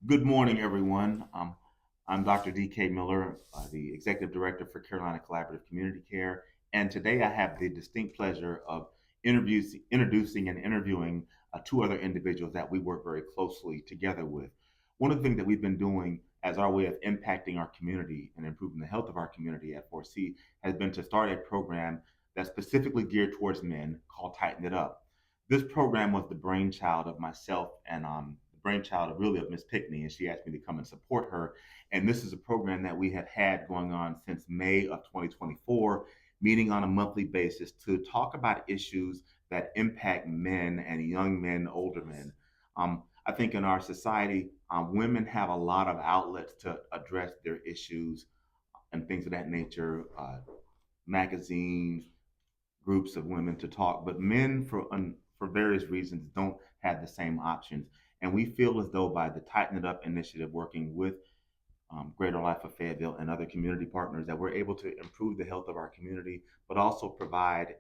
Good morning, everyone. I'm Dr. D.K. Miller, the Executive Director for Carolina Collaborative Community Care, and today I have the distinct pleasure of introducing and interviewing two other individuals that we work very closely together with. One of the things that we've been doing as our way of impacting our community and improving the health of our community at 4C has been to start a program that's specifically geared towards men called Tighten It Up. This program was the brainchild of myself and the brainchild of really of Miss Pinckney, and she asked me to come and support her. And this is a program that we have had going on since May of 2024, meeting on a monthly basis to talk about issues that impact men and young men, older men. I think in our society, women have a lot of outlets to address their issues and things of that nature, magazines, groups of women to talk, but men, for various reasons, don't have the same options. And we feel as though by the Tighten It Up initiative, working with Greater Life of Fayetteville and other community partners, that we're able to improve the health of our community, but also provide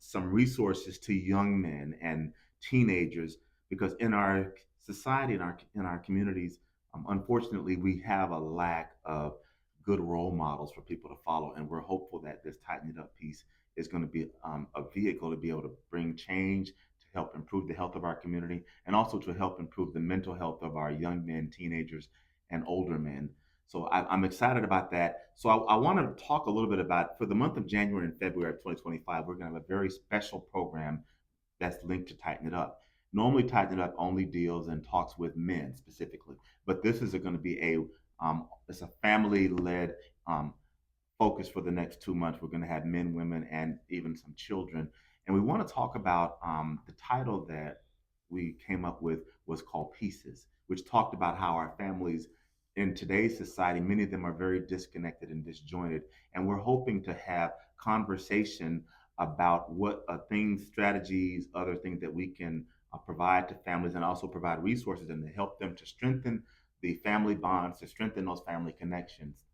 some resources to young men and teenagers, because in our society, in our communities, unfortunately, we have a lack of good role models for people to follow, and we're hopeful that this Tighten It Up piece is going to be a vehicle to be able to bring change, to help improve the health of our community, and also to help improve the mental health of our young men, teenagers, and older men. So I'm excited about that. So I want to talk a little bit about, for the month of January and February of 2025, we're going to have a very special program that's linked to Tighten It Up. Normally, Tighten It Up only deals and talks with men specifically, but this is going to be it's a family-led focus for the next 2 months. We're going to have men, women, and even some children. And we want to talk about the title that we came up with was called Pieces, which talked about how our families in today's society, many of them are very disconnected and disjointed. And we're hoping to have conversation about what things, strategies, other things that we can provide to families and also provide resources and to help them to strengthen the family bonds, to strengthen those family connections.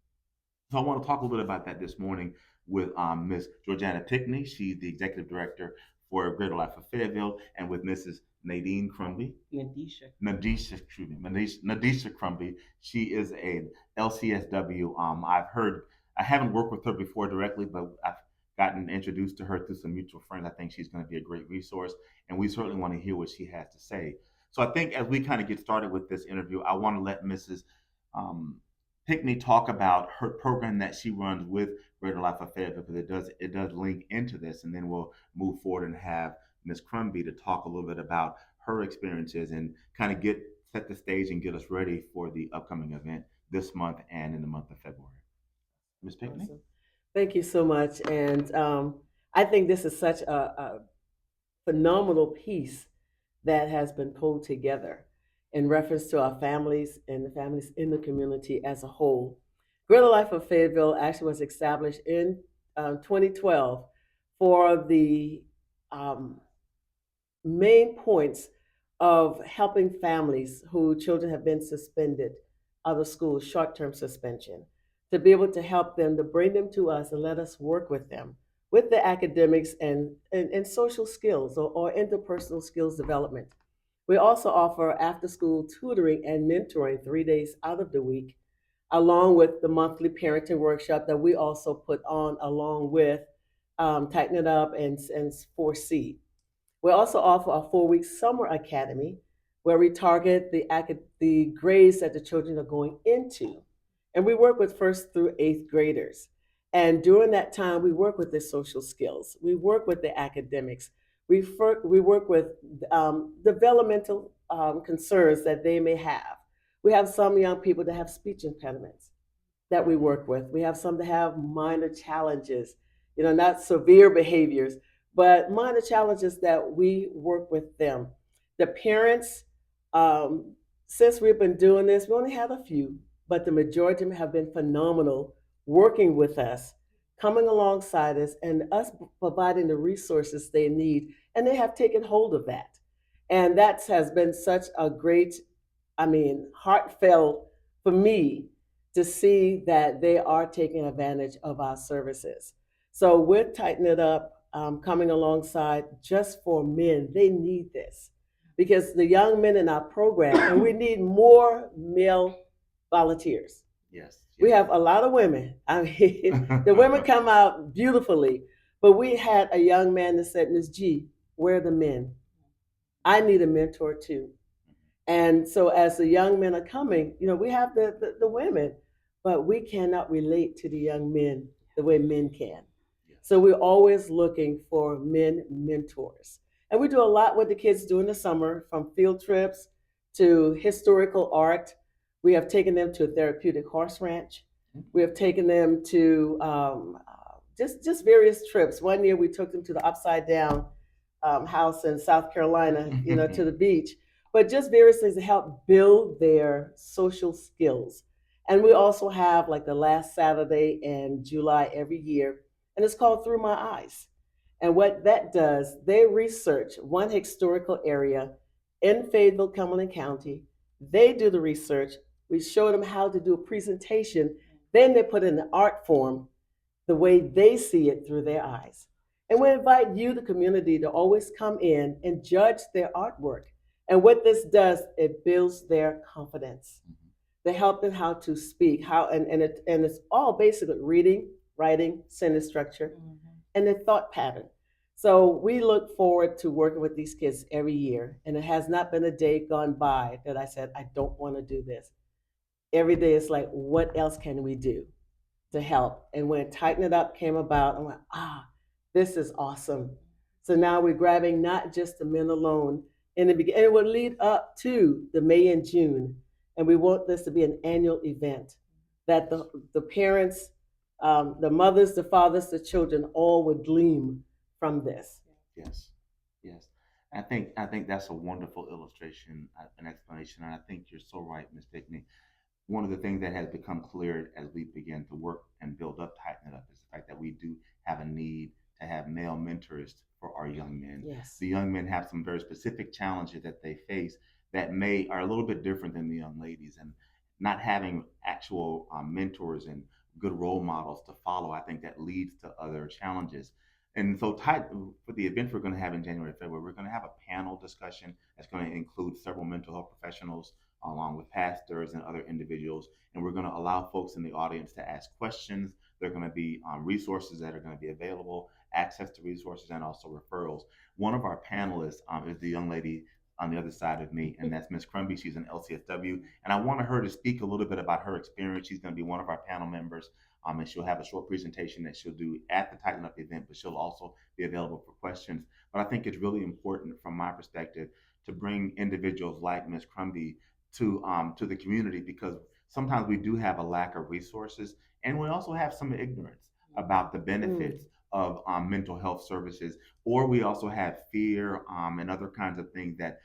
So I want to talk a little bit about that this morning with Ms. Georgeanna Pinckney. She's the executive director for Greater Life of Fayetteville, and with Mrs. Nadine Crumbie. Nadesha Crumbie. She is a LCSW. I haven't worked with her before directly, but I've gotten introduced to her through some mutual friends. I think she's going to be a great resource, and we certainly want to hear what she has to say. So I think as we kind of get started with this interview, I want to let Mrs. Um, Pinckney talk about her program that she runs with Greater Life of Fayetteville, because it does link into this, and then we'll move forward and have Ms. Crumbie to talk a little bit about her experiences and kind of get set the stage and get us ready for the upcoming event this month and in the month of February. Ms. Pinckney? Awesome. Thank you so much. And I think this is such a phenomenal piece that has been pulled together in reference to our families and the families in the community as a whole. Greater Life of Fayetteville actually was established in 2012 for the um, main points of helping families who children have been suspended out of school, short-term suspension, to be able to help them, to bring them to us and let us work with them with the academics and social skills or interpersonal skills development. We also offer after school tutoring and mentoring 3 days out of the week, along with the monthly parenting workshop that we also put on along with Tighten It Up and 4C. We also offer a 4 week summer academy where we target the grades that the children are going into. And we work with first through eighth graders. And during that time, we work with the social skills, we work with the academics, we work with developmental concerns that they may have. We have some young people that have speech impediments that we work with. We have some that have minor challenges, not severe behaviors, but minor challenges that we work with them. The parents, um, since we've been doing this, we only have a few, but the majority of them have been phenomenal working with us, coming alongside us, and us providing the resources they need. And they have taken hold of that. And that has been such a great, heartfelt for me to see that they are taking advantage of our services. So we're tightening it up, coming alongside just for men. They need this because the young men in our program, and we need more male volunteers. Yes. We Yes. have a lot of women. I mean, the women come out beautifully, but we had a young man that said, Ms. G, where are the men? I need a mentor too. And so as the young men are coming, we have the women, but we cannot relate to the young men the way men can. Yes. So we're always looking for men mentors. And we do a lot with the kids during the summer, from field trips to historical art. We have taken them to a therapeutic horse ranch. We have taken them to just various trips. One year we took them to the upside down house in South Carolina, to the beach, but just various things to help build their social skills. And we also have like the last Saturday in July every year, and it's called Through My Eyes. And what that does, they research one historical area in Fayetteville, Cumberland County. They do the research. We show them how to do a presentation. Then they put in the art form the way they see it through their eyes. And we invite you, the community, to always come in and judge their artwork. And what this does, it builds their confidence. They help them how to speak, and it's all basically reading, writing, sentence structure, and their thought pattern. So we look forward to working with these kids every year, and it has not been a day gone by that I said I don't want to do this. Every day it's like, what else can we do to help? And when Tighten It Up came about, I went, this is awesome. So now we're grabbing not just the men alone in the beginning. It will lead up to the May and June. And we want this to be an annual event that the parents, the mothers, the fathers, the children all would glean from this. Yes. Yes. I think that's a wonderful illustration, an explanation, and I think you're so right, Ms. Pinckney. One of the things that has become clear as we begin to work and build up Tighten It Up is the fact that we do have a need to have male mentors for our young men. Yes. The young men have some very specific challenges that they face that may are a little bit different than the young ladies, and not having actual mentors and good role models to follow, I think that leads to other challenges. And so, for the event we're going to have in January, February, we're going to have a panel discussion that's going to include several mental health professionals, along with pastors and other individuals. And we're going to allow folks in the audience to ask questions. There are going to be resources that are going to be available, access to resources, and also referrals. One of our panelists is the young lady on the other side of me, and that's Miss Crumbie. She's an LCSW, and I wanted her to speak a little bit about her experience. She's going to be one of our panel members, and she'll have a short presentation that she'll do at the Tighten Up event, but she'll also be available for questions. But I think it's really important from my perspective to bring individuals like Miss Crumbie to the community, because sometimes we do have a lack of resources, and we also have some ignorance about the benefits of mental health services, or we also have fear and other kinds of things that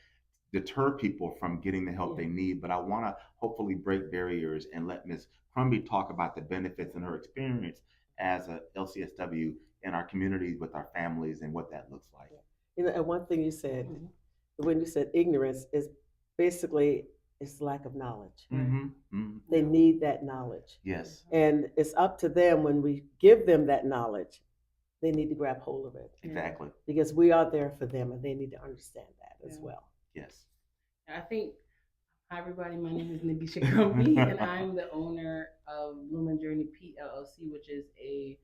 deter people from getting the help they need. But I want to hopefully break barriers and let Ms. Crumbie talk about the benefits and her experience as a LCSW in our communities with our families and what that looks like. And one thing you said, when you said ignorance, is basically it's lack of knowledge. They need that knowledge. Yes. And it's up to them when we give them that knowledge, they need to grab hold of it. Exactly. Because we are there for them and they need to understand that as well. Yes. I think, hi everybody, my name is Nadesha Crumbie, and I'm the owner of Journey PLLC, which is a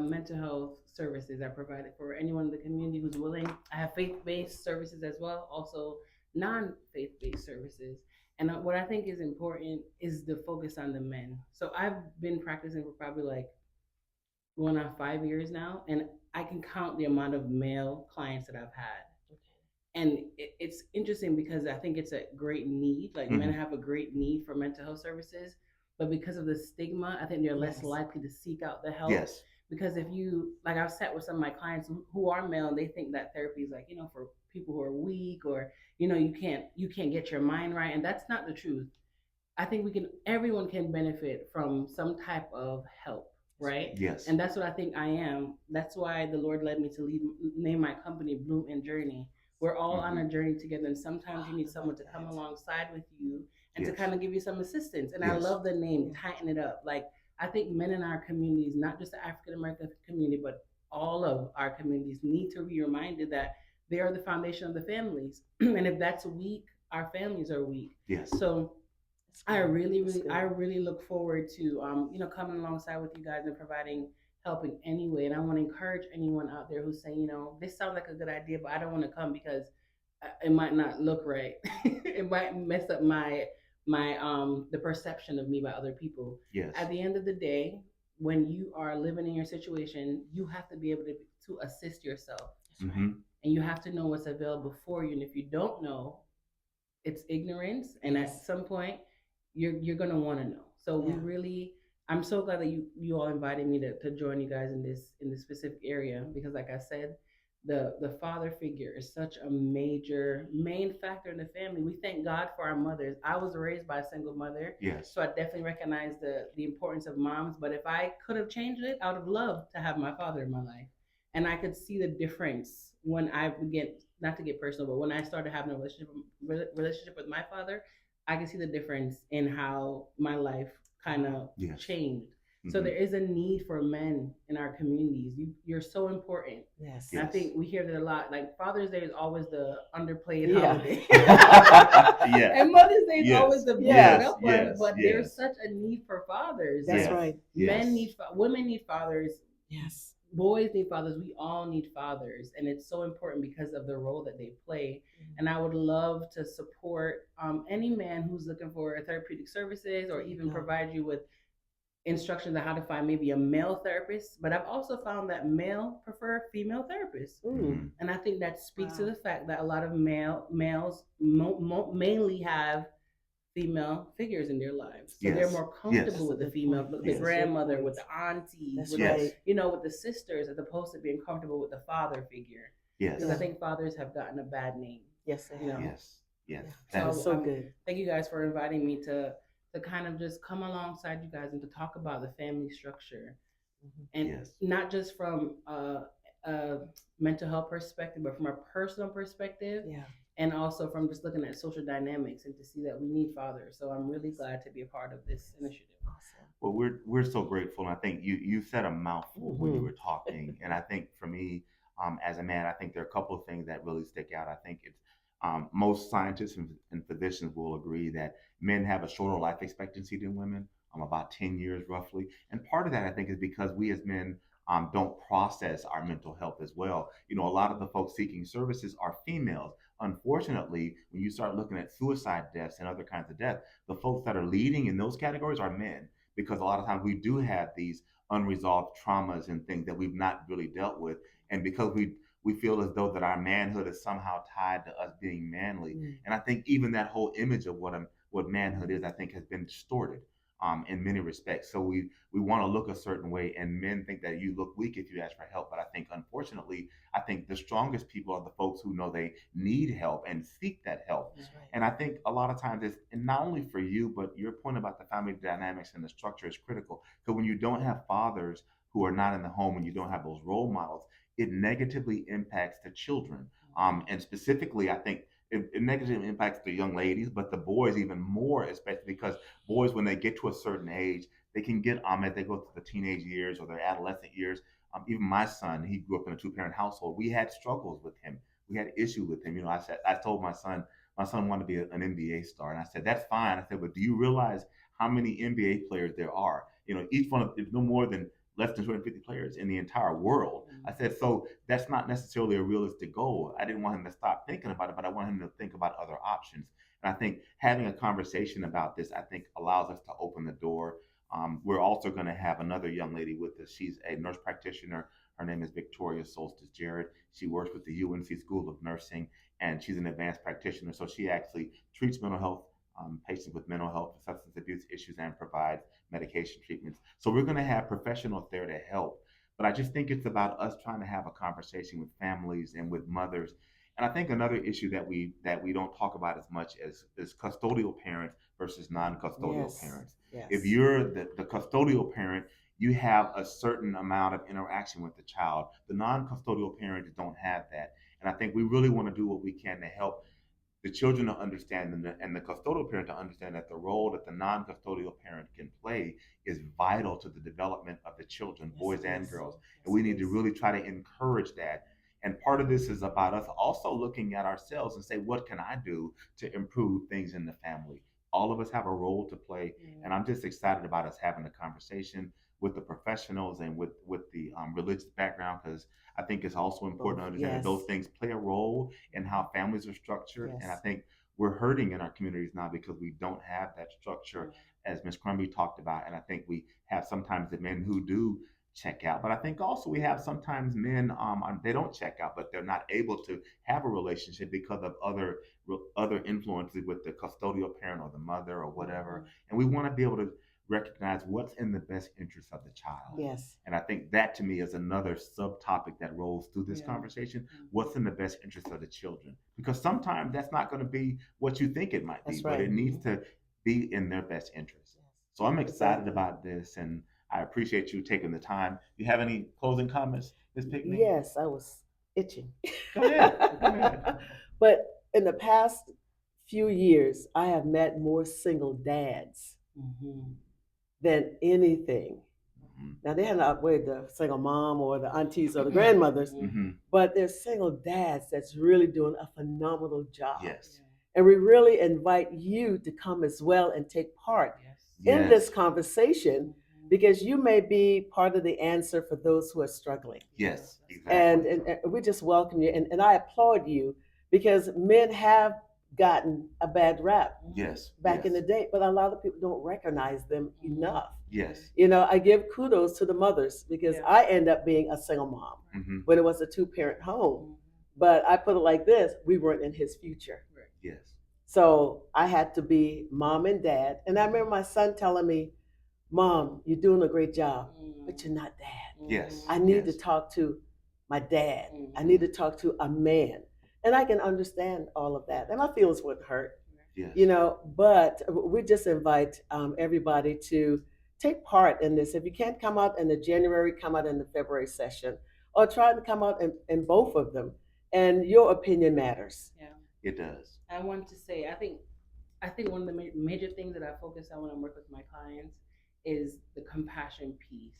mental health services I provided for anyone in the community who's willing. I have faith-based services as well, also non-faith-based services. And what I think is important is the focus on the men. So I've been practicing for probably like going on 5 years now, and I can count the amount of male clients that I've had. And it's interesting because I think it's a great need. Like men have a great need for mental health services, but because of the stigma, I think they're less likely to seek out the help. Yes. Because if you, like, I've sat with some of my clients who are male, and they think that therapy is like, for people who are weak, or you can't get your mind right, and that's not the truth. I think everyone can benefit from some type of help, right? Yes. And that's what I think I am. That's why the Lord led me to name my company Bloom and Journey. We're all on a journey together, and sometimes you need someone to come alongside with you and to kind of give you some assistance. And I love the name, Tighten It Up. Like, I think men in our communities, not just the African American community, but all of our communities, need to be reminded that they are the foundation of the families. And if that's weak, our families are weak. Yes. So That's I good. really, That's really, good. I really look forward to, coming alongside with you guys and providing help in any way. And I want to encourage anyone out there who's saying, this sounds like a good idea, but I don't want to come because it might not look right. It might mess up my the perception of me by other people. Yes. At the end of the day, when you are living in your situation, you have to be able to assist yourself, That's right. Mm-hmm. and you have to know what's available for you. And if you don't know, it's ignorance, and at Yes. some point you're gonna want to know. So we Yeah. really, I'm so glad that you all invited me to join you guys in this specific area, because like I said, the father figure is such a major main factor in the family. We thank God for our mothers. I was raised by a single mother, Yes. so I definitely recognize the importance of moms. But if I could have changed it, I would have loved to have my father in my life. And I could see the difference when I began, not to get personal, but when I started having a relationship with my father, I can see the difference in how my life kind of Yes. changed. So Mm-hmm. there is a need for men in our communities. You're so important. Yes. And I Yes. think we hear that a lot. Like Father's Day is always the underplayed Yeah. holiday. Yes. And Mother's Day is Yes. always the Yes. boosted up one. Yes. But Yes. there's such a need for fathers. That's Yes. right. Yes. Men need women need fathers. Yes. Boys need fathers. We all need fathers, and it's so important because of the role that they play. And I would love to support any man who's looking for therapeutic services, or even provide you with instructions on how to find maybe a male therapist. But I've also found that male prefer female therapists, Mm-hmm. and I think that speaks to Wow. the fact that a lot of males mainly have female figures in their lives, so they're Yes. more Yes. comfortable with the Good female, point. the Yes. grandmother, Good with point. the aunties, That's with Yes. with the sisters, as opposed to being comfortable with the father figure. Yes. Because I think fathers have gotten a bad name. Yes, they You have. know. Yes. Yes. Yeah. That That's is so good. Thank you guys for inviting me to kind of just come alongside you guys and to talk about the family structure, and Yes. not just from a mental health perspective, but from a personal perspective, Yeah. and also from just looking at social dynamics, and to see that we need fathers. So I'm really glad to be a part of this initiative. Awesome. Well, we're so grateful, and I think you said a mouthful when you were talking, and I think for me, as a man, I think there are a couple of things that really stick out. I think it's most scientists and physicians will agree that men have a shorter life expectancy than women, about 10 years roughly, and part of that I think is because we as men don't process our mental health as well. You know, a lot of the folks seeking services are females. Unfortunately, when you start looking at suicide deaths and other kinds of death, the folks that are leading in those categories are men, because a lot of times we do have these unresolved traumas and things that we've not really dealt with, and because we feel as though that our manhood is somehow tied to us being manly. And I think even that whole image of what manhood is, I think, has been distorted in many respects. So we want to look a certain way, and men think that you look weak if you ask for help. But I think, unfortunately, I think the strongest people are the folks who know they need help and seek that help. That's right. And I think a lot of times it's, and not only for you, but your point about the family dynamics and the structure is critical. So when you don't have fathers who are not in the home, and you don't have those role models, it negatively impacts the children. And specifically, I think it negatively impacts the young ladies, but the boys even more, especially because boys, when they get to a certain age, they can get as they go through the teenage years or their adolescent years. Even my son, he grew up in a two-parent household. We had struggles with him. We had issues with him. You know, I told my son wanted to be an NBA star, and I said that's fine. I said, but do you realize how many NBA players there are? You know, each one of is no more than less than 250 players in the entire world. I said, so that's not necessarily a realistic goal. I didn't want him to stop thinking about it, but I want him to think about other options. And I think having a conversation about this, I think, allows us to open the door. We're also going to have another young lady with us. She's a nurse practitioner. Her name is Victoria Solstice Jarrett. She works with the UNC School of Nursing, and she's an advanced practitioner. So she actually treats mental health patients with mental health and substance abuse issues and provides medication treatments. So we're going to have professionals there to help. But I just think it's about us trying to have a conversation with families and with mothers. And I think another issue that we don't talk about as much as is custodial parents versus non-custodial Yes. parents. Yes. If you're the custodial parent, you have a certain amount of interaction with the child. The non-custodial parents don't have that. And I think we really want to do what we can to help the children to understand, and the custodial parent to understand that the role that the non-custodial parent can play is vital to the development of the children, Yes, boys it and is. girls. Yes, And we it need to is. really try to encourage that. And part of this is about us also looking at ourselves and say, what can I do to improve things in the family? All of us have a role to play, and I'm just excited about us having a conversation with the professionals and with the religious background, because I think it's also important to understand that those things play a role in how families are structured. And I think we're hurting in our communities now because we don't have that structure, as Ms. Crumbie talked about. And I think we have sometimes the men who do check out, but I think also we have sometimes men they don't check out, but they're not able to have a relationship because of other influences with the custodial parent or the mother or whatever. And we want to be able to recognize what's in the best interest of the child. Yes. And I think that to me is another subtopic that rolls through this conversation. What's in the best interest of the children? Because sometimes that's not going to be what you think it might be, but it needs to be in their best interest. So I'm excited about this, and I appreciate you taking the time. Do you have any closing comments, Ms. Pinckney? Yes, I was itching. Go ahead. Go ahead. But in the past few years, I have met more single dads than anything. Now, they haven't outweighed the single mom or the aunties or the grandmothers, but there's single dads that's really doing a phenomenal job. Yes. And we really invite you to come as well and take part in this conversation, because you may be part of the answer for those who are struggling. Yes, exactly. And we just welcome you. And I applaud you, because men have gotten a bad rap back in the day, but a lot of people don't recognize them enough. Yes. You know, I give kudos to the mothers, because I end up being a single mom when it was a two-parent home. But I put it like this: we weren't in his future. Yes. So I had to be mom and dad. And I remember my son telling me, "Mom, you're doing a great job, but you're not dad. Yes. I need to talk to my dad. I need to talk to a man." And I can understand all of that. And my feelings would hurt, you know, but we just invite everybody to take part in this. If you can't come out in the January, come out in the February session, or try to come out in both of them. And your opinion matters. Yeah, it does. I want to say, I think one of the major things that I focus on when I work with my clients is the compassion piece.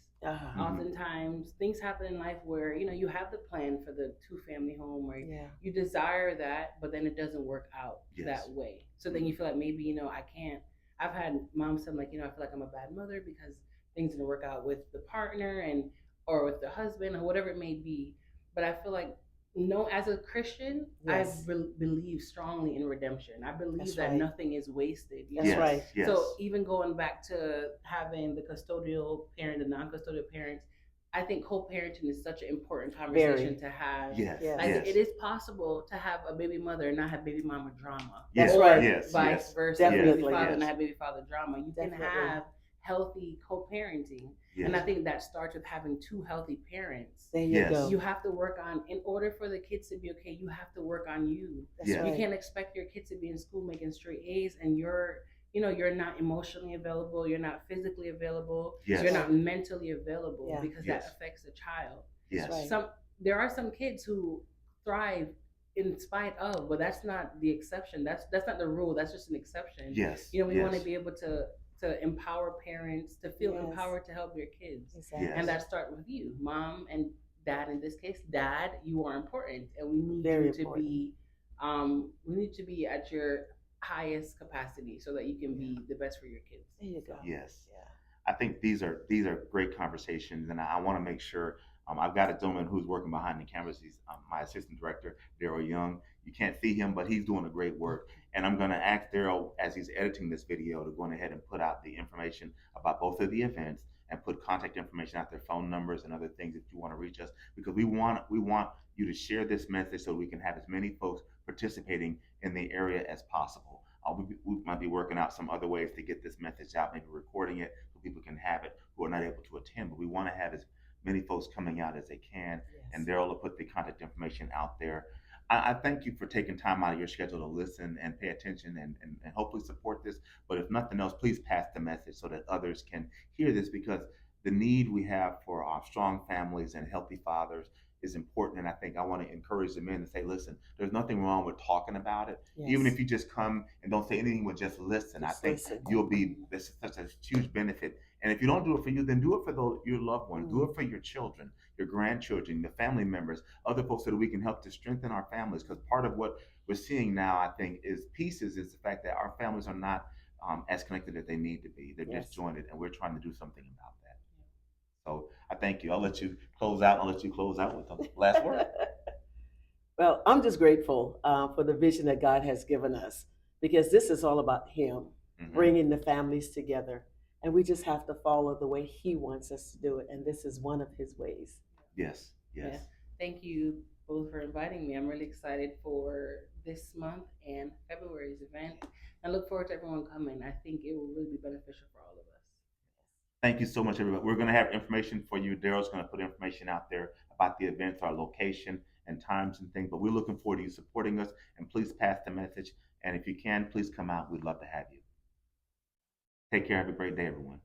Oftentimes things happen in life where, you know, you have the plan for the two-family home, or you desire that, but then it doesn't work out that way. So then you feel like maybe, you know, I can't. I've had moms say, like, you know, I feel like I'm a bad mother because things didn't work out with the partner and or with the husband or whatever it may be. But I feel like, no, as a Christian, I believe strongly in redemption. I believe that nothing is wasted. That's right. Yes. So even going back to having the custodial parent, the non-custodial parents, I think co-parenting is such an important conversation to have. It is possible to have a baby mother and not have baby mama drama. That's right. Yes. Vice versa. Definitely. Baby father and not have baby father drama. You can have healthy co-parenting. And I think that starts with having two healthy parents. There you go. You have to work on, in order for the kids to be okay, you have to work on you. That's right. You can't expect your kids to be in school making straight A's and you're not emotionally available, you're not physically available, you're not mentally available, because that affects the child. Yes. There are some kids who thrive in spite of, but that's not the exception. That's not the rule. That's just an exception. Yes. You know, we want to be able to empower parents to feel empowered to help your kids. And that starts with you, mom and dad. In this case, dad, you are important, and we need you to be we need to be at your highest capacity so that you can be the best for your kids. There you go. Yes. I think these are great conversations, and I want to make sure I've got a gentleman who's working behind the cameras. He's my assistant director, Daryl Young. You can't see him, but he's doing a great work. And I'm going to ask Daryl, as he's editing this video, to go ahead and put out the information about both of the events and put contact information out there, phone numbers and other things if you want to reach us, because we want you to share this message so we can have as many folks participating in the area as possible. We might be working out some other ways to get this message out, maybe recording it so people can have it who are not able to attend, but we want to have as many folks coming out as they can. And Daryl will put the contact information out there. I thank you for taking time out of your schedule to listen and pay attention and hopefully support this. But if nothing else, please pass the message so that others can hear this, because the need we have for our strong families and healthy fathers is important. And I think I want to encourage the men to say, listen, there's nothing wrong with talking about it. Yes. Even if you just come and don't say anything, but just listen, Just I think listen. you'll be, this is such a huge benefit. And if you don't do it for you, then do it for your loved ones, do it for your children, your grandchildren, the family members, other folks, so that we can help to strengthen our families. Because part of what we're seeing now, I think, is pieces is the fact that our families are not as connected as they need to be. They're Yes. disjointed, and we're trying to do something about that. So I thank you. I'll let you close out. I'll let you close out with the last word. Well, I'm just grateful for the vision that God has given us, because this is all about Him bringing the families together. And we just have to follow the way He wants us to do it. And this is one of His ways. Yes, yes. Yeah. Thank you both for inviting me. I'm really excited for this month and February's event. I look forward to everyone coming. I think it will really be beneficial for all of us. Thank you so much, everybody. We're going to have information for you. Daryl's going to put information out there about the events, our location, and times and things. But we're looking forward to you supporting us. And please pass the message. And if you can, please come out. We'd love to have you. Take care. Have a great day, everyone.